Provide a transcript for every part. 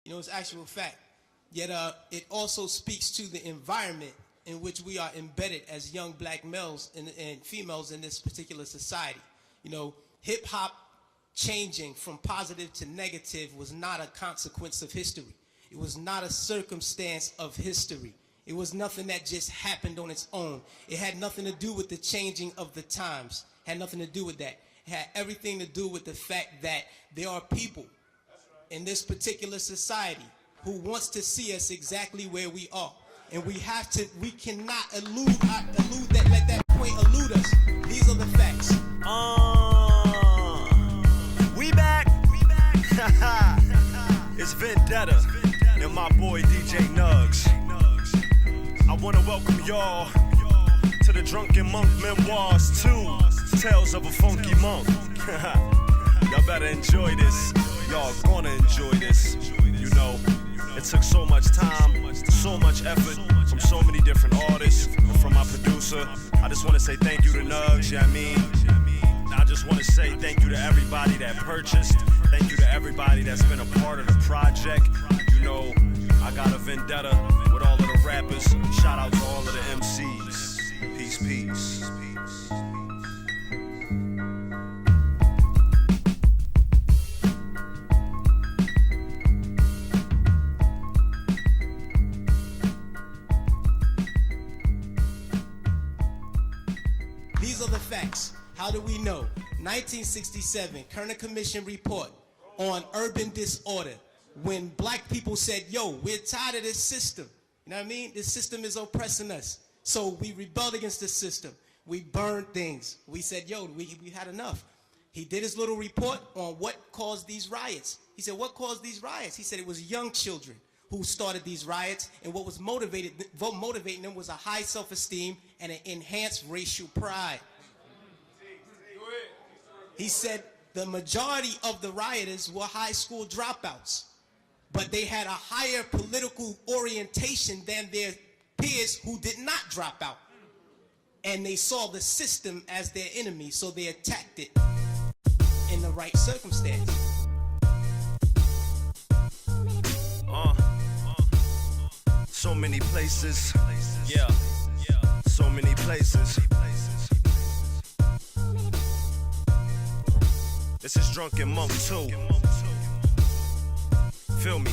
It's actual fact. Yet it also speaks to the environment in which we are embedded as young black males and females in this particular society. Hip hop changing from positive to negative was not a consequence of history. It was not a circumstance of history. It was nothing that just happened on its own. It had nothing to do with the changing of the times. It had nothing to do with that. It had everything to do with the fact that there are people in this particular society who wants to see us exactly where we are. And we cannot let that point elude us. These are the facts. We back. It's Vindetta and my boy DJ Nugs. I want to welcome y'all to the Drunken Monk Memoirs 2, Tales of a Funky Monk. Y'all better enjoy this. Y'all gonna enjoy this. It took so much time, so much effort from so many different artists, from my producer. I just want to say thank you to Nugs, I just want to say thank you to everybody that purchased. Thank you to everybody that's been a part of the project. I got a vendetta with all of the rappers. Shout out to all of the MCs. Peace, peace. These are the facts. How do we know? 1967, Kerner Commission report on urban disorder. When black people said, yo, we're tired of this system. You know what I mean? This system is oppressing us. So we rebelled against the system. We burned things. We said, yo, we had enough. He did his little report on what caused these riots. He said, what caused these riots? He said it was young children who started these riots, and what was motivating them was a high self-esteem and an enhanced racial pride. He said the majority of the rioters were high school dropouts, but they had a higher political orientation than their peers who did not drop out. And they saw the system as their enemy, so they attacked it in the right circumstance. So many places, so many places. This is Drunken Monk 2. Feel me.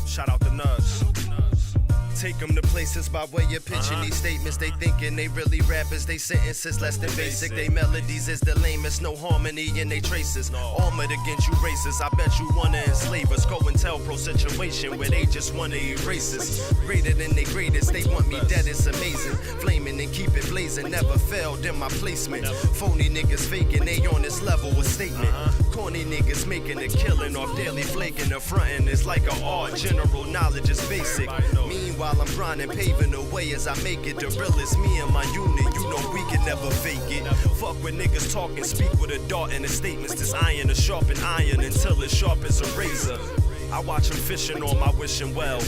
Shout out to Nugs. Take them to places by way of pitching these statements. They thinking they really rappers. They sentences less than basic. They melodies is the lamest. No harmony in they traces. Armored against you racists. I bet you wanna enslave us. Go and tell pro situation where they just wanna erase us. Greater than they greatest. They want me dead. It's amazing. Flaming and keep it blazing. Never failed in my placement. Phony niggas faking. They on this level with statement. Corny niggas making a killing off daily flaking. The frontin' is like an art. General knowledge is basic. Meanwhile, I'm grinding, paving the way as I make it. The realest me and my unit, we can never fake it. Fuck with niggas talking, speak with a dart and the statements. This iron is sharpen iron until it's sharp as a razor. I watch them fishing on my wishing well,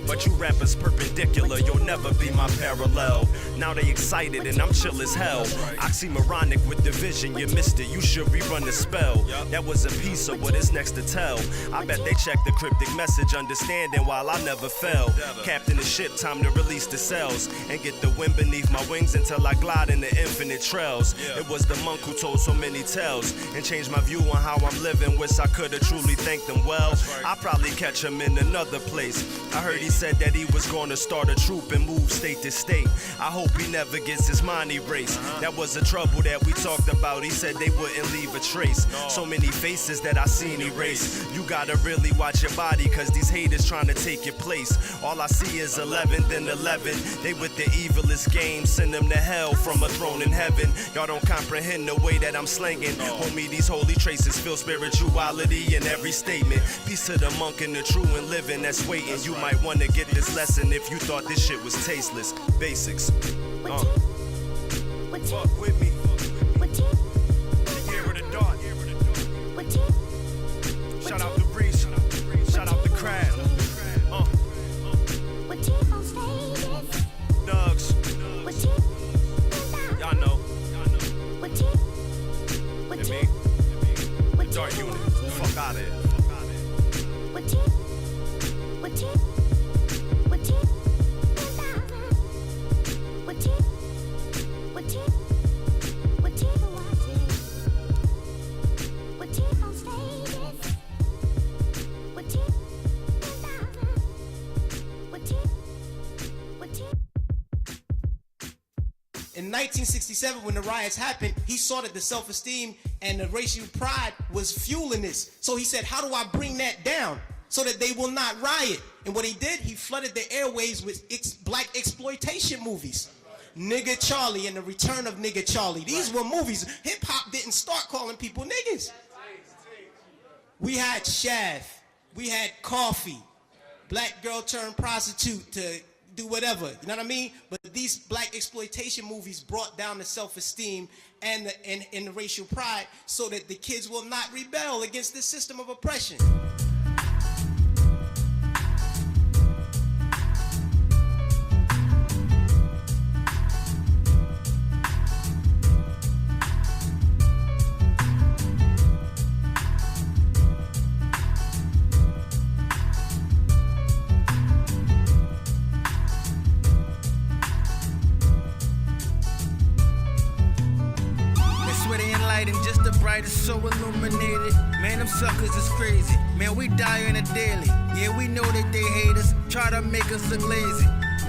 but you rappers perpendicular, you'll never be my parallel. Now they excited and I'm chill as hell. Oxymoronic with division, you missed it, you should rerun the spell. That was a piece of what is next to tell. I bet they checked the cryptic message, understanding while I never fell. Captain the ship, time to release the sails and get the wind beneath my wings until I glide in the infinite trails. It was the monk who told so many tales and changed my view on how I'm living. Wish I could have truly thanked them well. I probably catch him in another place. I heard he said that he was gonna start a troop and move state to state. I hope he never gets his mind erased. That was the trouble that we talked about. He said they wouldn't leave a trace. So many faces that I seen erase. You gotta really watch your body, cause these haters trying to take your place. All I see is 11, then 11. They with the evilest game, send them to hell from a throne in heaven. Y'all don't comprehend the way that I'm slanging. Homie, these holy traces feel spirituality in every statement. Peace to the monk and the true and living that's waiting. You might wanna get this lesson if you thought this shit was tasteless. Basics. Fuck with me. The year of the dart. Shout out to Reese. Shout out to Crab. Nugs. Y'all know. And me. Dark unit. Fuck out of here. In 1967, when the riots happened, he saw that the self-esteem and the racial pride was fueling this. So he said, how do I bring that down so that they will not riot? And what he did, he flooded the airways with black exploitation movies. Nigga Charlie and the Return of Nigga Charlie. These were movies. Hip-hop didn't start calling people niggas. We had Shaft. We had Coffee. Black girl turned prostitute to do whatever. You know what I mean? But these black exploitation movies brought down the self-esteem and the racial pride so that the kids will not rebel against this system of oppression. It's so illuminated, man, them suckers is crazy. Man, we die on a daily. Yeah, we know that they hate us, try to make us look lazy.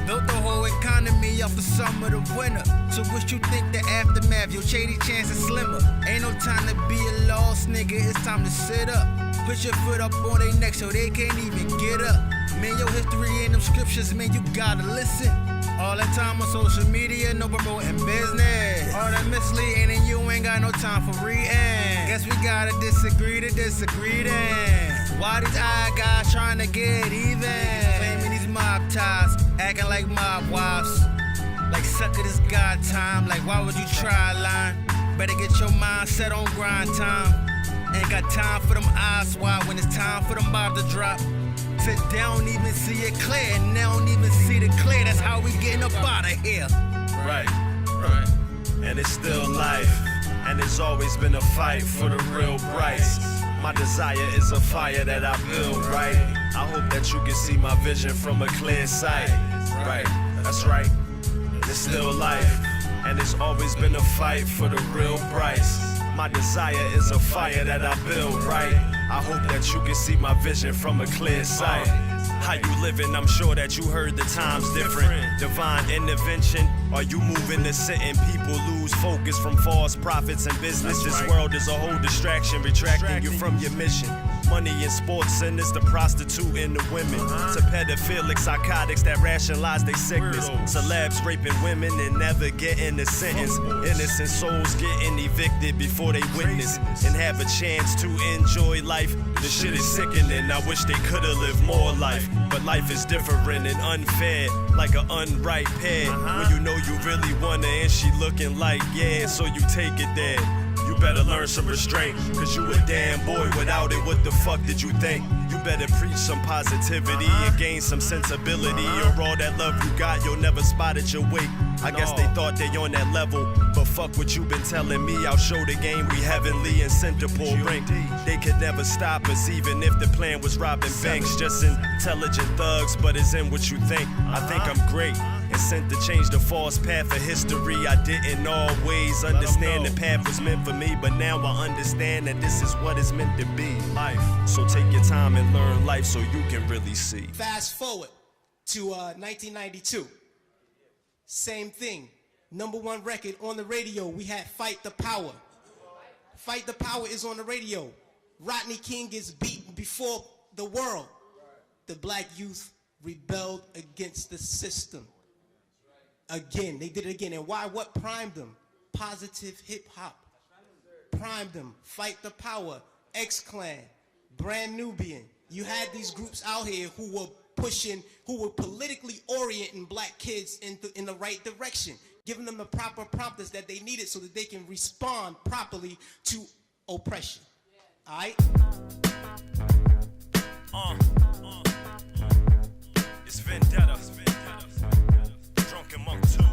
Built the whole economy off the summer to winter. So what you think the aftermath? Your shady chance is slimmer. Ain't no time to be a lost nigga, it's time to sit up. Put your foot up on their neck so they can't even get up. Man, your history in them scriptures, man, you gotta listen. All that time on social media, no promoting business. All that misleading and you ain't got no time for reading. Guess we gotta disagree to disagree then. Why these eye guys trying to get even? Claiming these mob ties, acting like mob wives. Like sucker this God time, like why would you try line? Better get your mind set on grind time. Ain't got time for them eyes wide when it's time for them mob to drop. Said they don't even see it clear, and they don't even see the clear. That's how we getting up out of here. Right. And it's still life, and it's always been a fight for the real price. My desire is a fire that I build, right? I hope that you can see my vision from a clear sight. Right, that's right. It's still life, and it's always been a fight for the real price. My desire is a fire that I build, right? I hope that you can see my vision from a clear sight. How you living? I'm sure that you heard the times different. Divine intervention. Are you moving to sitting? People lose focus from false prophets and business. This world is a whole distraction, retracting you from your mission. Money in sports centers, the prostitute and the women. To pedophilic psychotics that rationalize their sickness. Celebs raping women and never getting a sentence. Innocent souls getting evicted before they witness and have a chance to enjoy life. The shit is sickening. I wish they could've lived more life. But life is different and unfair, like an unripe pear. When you know you really want her and she looking like yeah, so you take it there. You better learn some restraint, cause you a damn boy. Without it, what the fuck did you think? You better preach some positivity and gain some sensibility. Or all that love you got, you'll never spot at your weight. I guess they thought they on that level, but fuck what you been telling me. I'll show the game we heavenly and Centerpole ranked. They could never stop us, even if the plan was robbing banks. Just intelligent thugs, but it's in what you think. I think I'm great and sent to change the false path of history. I didn't always understand the path was meant for me, but now I understand that this is what it's meant to be. Life. So take your time and learn life so you can really see. Fast forward to 1992. Same thing. #1 record on the radio. We had Fight the Power. Fight the Power is on the radio. Rodney King gets beaten before the world. The black youth rebelled against the system. Again, they did it again. And why? What primed them? Positive hip hop. Primed them. Fight the Power, X-Clan, Brand Nubian. You had these groups out here who were pushing, who were politically orienting black kids in the right direction, giving them the proper prompters that they needed so that they can respond properly to oppression. All right? It's Vindetta. Drunken Monk 2.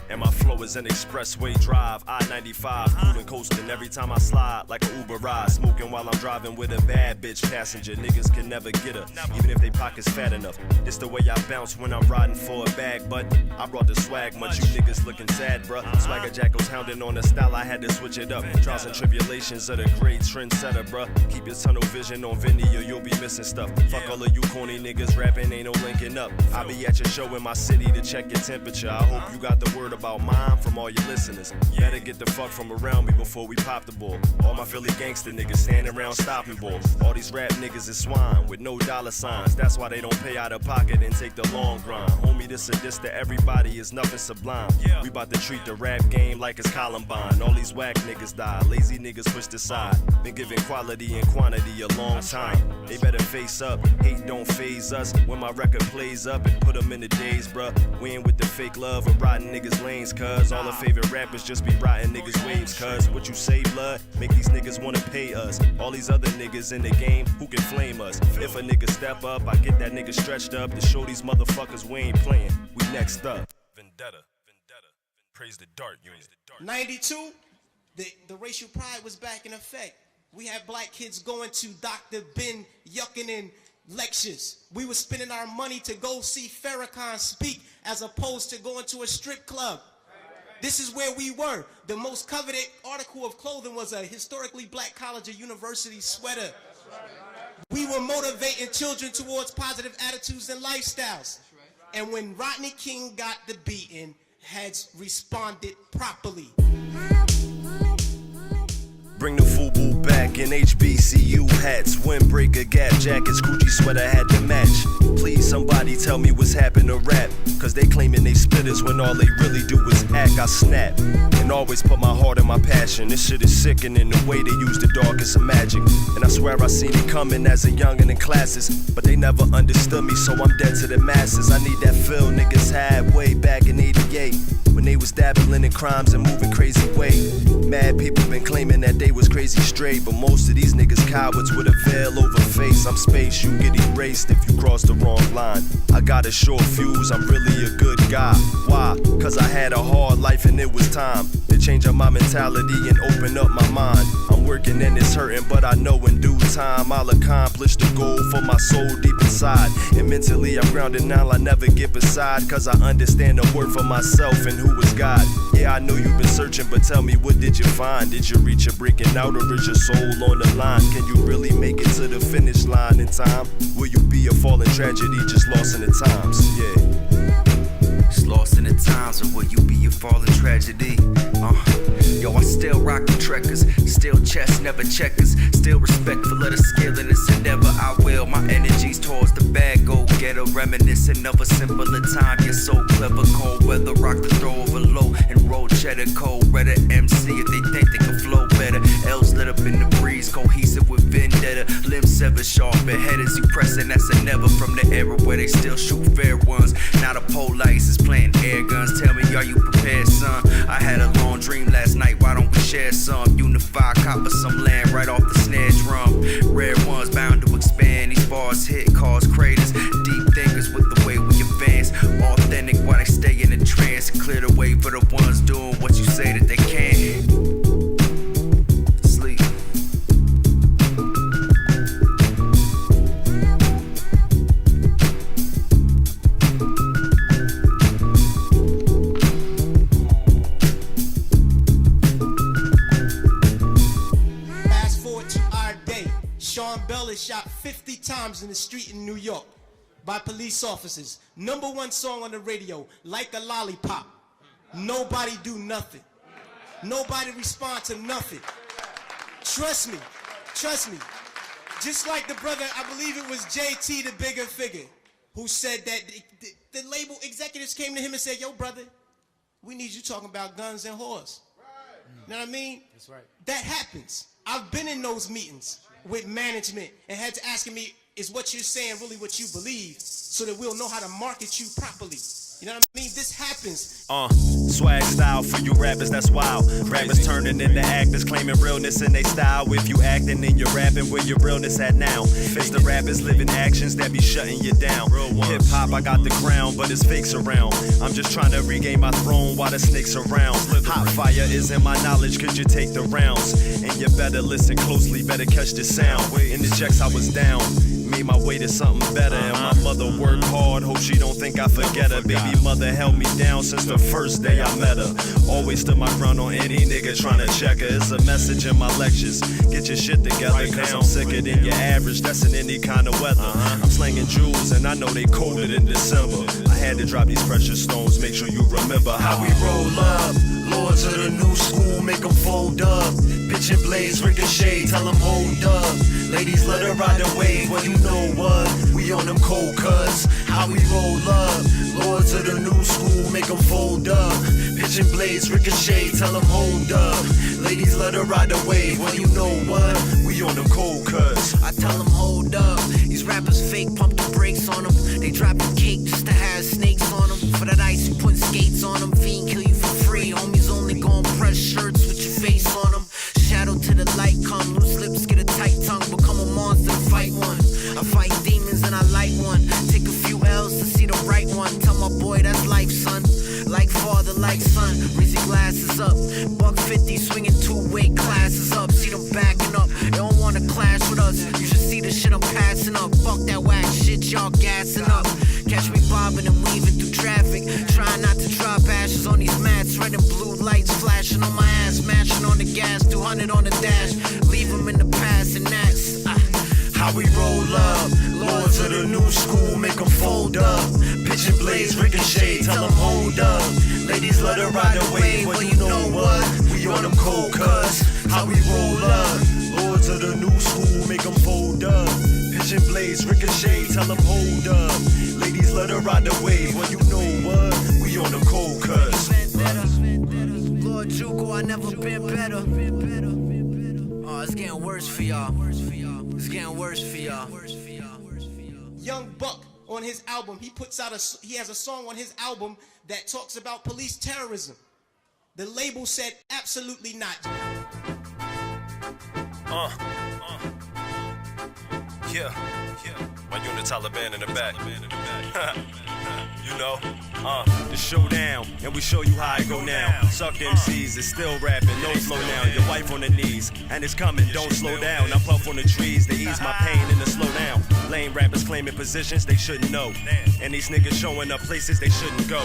And my flow is was an expressway drive, I-95, cruising, coasting every time I slide like an Uber ride, smoking while I'm driving with a bad bitch passenger. Niggas can never get her, even if they pockets fat enough. It's the way I bounce when I'm riding for a bag, but I brought the swag much. You niggas looking sad, bruh. Swagger jackals hounding on the style, I had to switch it up. Trials and tribulations of the great trendsetter, bruh. Keep your tunnel vision on Vinny or you'll be missing stuff. Fuck all of you corny niggas rapping, ain't no linking up. I'll be at your show in my city to check your temperature. I hope you got the word about mine from all your listeners. Better get the fuck from around me before we pop the ball. All my Philly gangster niggas standing around stopping balls. All these rap niggas is swine with no dollar signs. That's why they don't pay out of pocket and take the long grind. Homie, this or this to everybody is nothing sublime. We bout to treat the rap game like it's Columbine. All these whack niggas die, lazy niggas pushed aside. Been giving quality and quantity a long time. They better face up, hate don't phase us. When my record plays up and put them in the days, bruh. We ain't with the fake love or riding niggas lanes, cuz all the favorite rappers just be riding niggas waves, cuz what you say, blood, make these niggas wanna pay us. All these other niggas in the game, who can flame us? If a nigga step up, I get that nigga stretched up to show these motherfuckers we ain't playing. We next up. Vendetta. Praise the Dart Unit. 92, the racial pride was back in effect. We had black kids going to Dr. Ben Yuckinin lectures. We were spending our money to go see Farrakhan speak as opposed to going to a strip club. This is where we were. The most coveted article of clothing was a historically black college or university sweater. We were motivating children towards positive attitudes and lifestyles. And when Rodney King got the beating, heads responded properly. Bring the FUBU back in HBCU hats, windbreaker, gap jackets, Gucci sweater had to match. Please somebody tell me what's happened to rap, cause they claiming they spitters when all they really do is act. I snap and always put my heart and my passion. This shit is sickening the way they use the darkest of magic. And I swear I seen it coming as a youngin' in classes, but they never understood me, so I'm dead to the masses. I need that feel niggas had way back in 88 when they was dabbling in crimes and moving crazy way. Mad people been claiming that they was crazy straight, but most of these niggas cowards with a veil over face. I'm space, you get erased if you cross the wrong line. I got a short fuse, I'm really a good guy. Why? Cause I had a hard life and it was time to change up my mentality and open up my mind. I'm working and it's hurting, but I know in due time I'll accomplish the goal for my soul deep inside. And mentally I'm grounded now, I never get beside, cause I understand the word for myself and who is God. Yeah, I know you've been searching, but tell me, what did you find? Did you reach your breaking out, or is your soul on the line? Can you really make it to the finish line in time? Will you be a fallen tragedy, just lost in the times? Yeah. Just lost in the times, or will you be a fallen tragedy? Yo, I still rock the trekkers, still chess, never checkers, still respectful of the skill in this endeavor. I will, my energies towards the bag, go getter, reminiscent of a simpler time. You're so clever, cold weather, rock the throw over low and roll cheddar, cold redder MC if they think they can flow better. L's lit up in the breeze, cohesive with Vindetta, limbs severed, sharp head as you pressing. That's a never from the era where they still shoot fair ones. Now the police is playing air guns. Tell me, are you prepared, son? I had a long dream last night, why don't we share some? Unify, copper some land right off the snare drum. Rare ones bound to expand, these bars hit, cause craters. Deep thinkers with the way we advance, authentic while they stay in a trance. Clear the way for the ones doing what you say that they can't. Sleep. Sean Bell is shot 50 times in the street in New York by police officers. #1 song on the radio, Like a Lollipop. Nobody do nothing. Nobody respond to nothing. Trust me. Just like the brother, I believe it was JT, the bigger figure, who said that the label executives came to him and said, yo, brother, we need you talking about guns and whores. You know what I mean? That's right. That happens. I've been in those meetings with management and had to ask me, is what you're saying really what you believe, so that we'll know how to market you properly. You know what I mean? This happens. Swag style for you rappers, that's wild. Rappers turning into actors, claiming realness in they style. If you acting, then you're rapping, where your realness at now? It's the rappers living actions that be shutting you down. Hip hop, I got the crown, but it's fakes around. I'm just trying to regain my throne while the snakes around. Hot fire is in my knowledge, could you take the rounds? And you better listen closely, better catch the sound. In the checks I was down, made my way to something better. And my mother worked hard, hope she don't think I forget her. Baby mother held me down since the first day I met her. Always stood my ground on any nigga trying to check her. It's a message in my lectures, get your shit together, cause I'm sicker than your average, that's in any kind of weather. I'm slanging jewels and I know they colder in December. I had to drop these precious stones, make sure you remember how we roll up. Lords of the new school, make them fold up. Pitch and blaze, ricochet, tell them hold up. Ladies, let her ride the wave, well you know what? We on them cold cuts, how we roll up. Lords of the new school, make them fold up. Pitch and blaze, ricochet, tell them hold up. Ladies, let her ride the wave, well you know what? We on them cold cuts. I tell them hold up. These rappers fake, pump the brakes on them. They drop the cake just to have snakes on them. For that ice, we putting skates on them. Fiend kill you for free. Homies only gon' press shirts with your face on them. Shadow to the light come. Loose lips get a tight tongue. Become a monster, fight one. I fight demons and I light one. Take a few L's to see the right one. Tell my boy that's life, son. Like father, like son. Raise your glasses up. $150 swinging 2-way classes up. See them backing up. They don't wanna clash with us. You should see the shit I'm passing up. Fuck that whack shit, y'all gassing up. Catch me bobbing and weaving through traffic. Trying not to drop ashes on these mats. Red and blue lights flashing on my ass. Mashing on the gas, 200 on the dash. Leave them in the past and that's how we roll up. Lords of the new school, make them fold up. Pitch and blaze, ricochet, tell them hold up. Ladies, let her ride the wave, well you know what? We on them cold cuts, how we roll up. Lords of the new school, make them fold up. Pitch and blaze, ricochet, tell them hold up. Ladies, let her ride the wave, well you know what? We on them cold cuts. Lord Juco, I never been better. Oh, it's getting worse for y'all. It's getting worse for y'all. Young Bakkk on his album, he has a song on his album that talks about police terrorism. The label said absolutely not. Yeah. My unit Taliban in the back. You know, the showdown, and we show you how it go now. Suck MCs, it's still rapping, no slow down. Your wife on the knees, and it's coming, don't slow down. I puff on the trees to ease my pain and to slow down. Lame rappers claiming positions they shouldn't know, and these niggas showing up places they shouldn't go.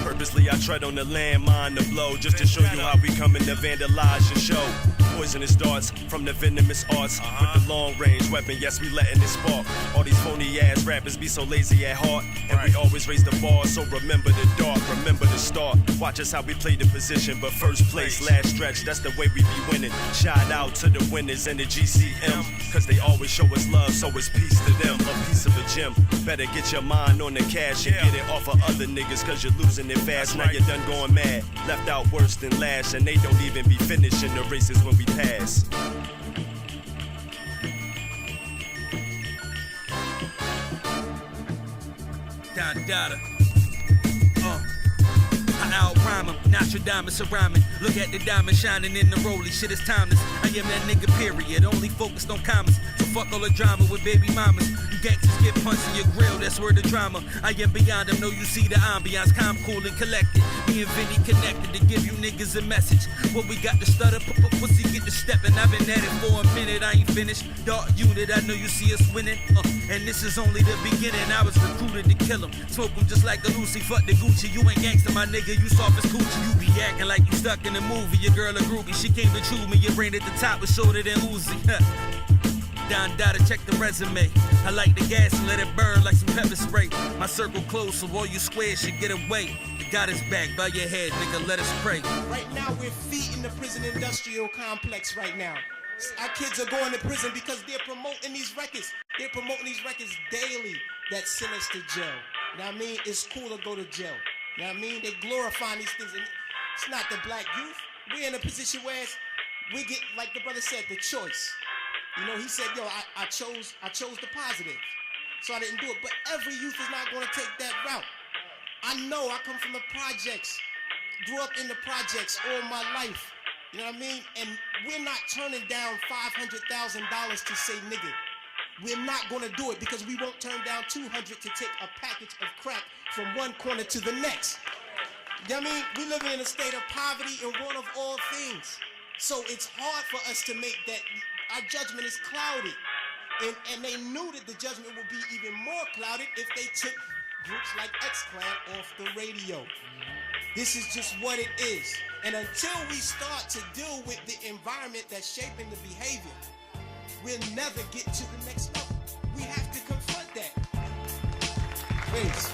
Purposely I tread on the landmine to blow, just to show you how we coming to vandalize your show. Poisonous darts from the venomous arts with the long range weapon, yes we letting it spark. All these phony ass rappers be so lazy at heart, and we always raise the bar, so remember the dark, remember the start. Watch us how we play the position, but first place, last stretch, that's the way we be winning. Shout out to the winners and the GCM, cause they always show us love, so it's peace to them. A piece of a gem, better get your mind on the cash and get it off of other niggas, cause you're losing it fast. Now you're done going mad, left out worse than last, and they don't even be finishing the races when we pass. Dada. I out-rhyme 'em, Nostradamus around me. Look at the diamond shining in the rollie, shit is timeless. I am that nigga, period, only focused on commas. So fuck all the drama with baby mamas. You gangsters get punched in your grill, that's where the drama. I am beyond them, know you see the ambiance. Calm, cool, and collected. Me and Vinny connected to give you niggas a message. What we got to stutter, pussy get to stepping. I've been at it for a minute, I ain't finished. Dark unit, I know you see us winning. And this is only the beginning, I was recruited to kill him. Smoke him just like a Lucy, fuck the Gucci. You ain't gangster, my nigga, you soft as coochie. You be acting like you stuck in a movie. Your girl a groupie, she came to chew me. Your brain at the top was shorter than Uzi. Don Dada, check the resume. I like the gas and let it burn like some pepper spray. My circle close, so all you squares should get away. The God is back, bow your head, nigga, let us pray. Right now, we're feeding the prison industrial complex right now. Our kids are going to prison because they're promoting these records. They're promoting these records daily that send us to jail. You know what I mean? It's cool to go to jail. You know what I mean? They glorifying these things. And it's not the black youth. We're in a position where we get, like the brother said, the choice. You know, he said, yo, I chose the positive. So I didn't do it. But every youth is not going to take that route. I know I come from the projects, grew up in the projects all my life. You know what I mean? And we're not turning down $500,000 to say nigga. We're not gonna do it because we won't turn down $200 to take a package of crack from one corner to the next. You know what I mean? We live in a state of poverty and want of all things. So it's hard for us to make that, our judgment is clouded. And they knew that the judgment would be even more clouded if they took groups like X-Clan off the radio. This is just what it is. And until we start to deal with the environment that's shaping the behavior, we'll never get to the next level. We have to confront that. Please.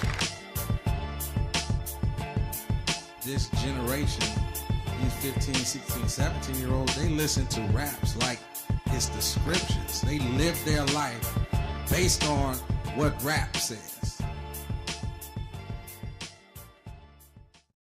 This generation, these 15, 16, 17-year-olds, they listen to raps like it's the scriptures. They live their life based on what rap says.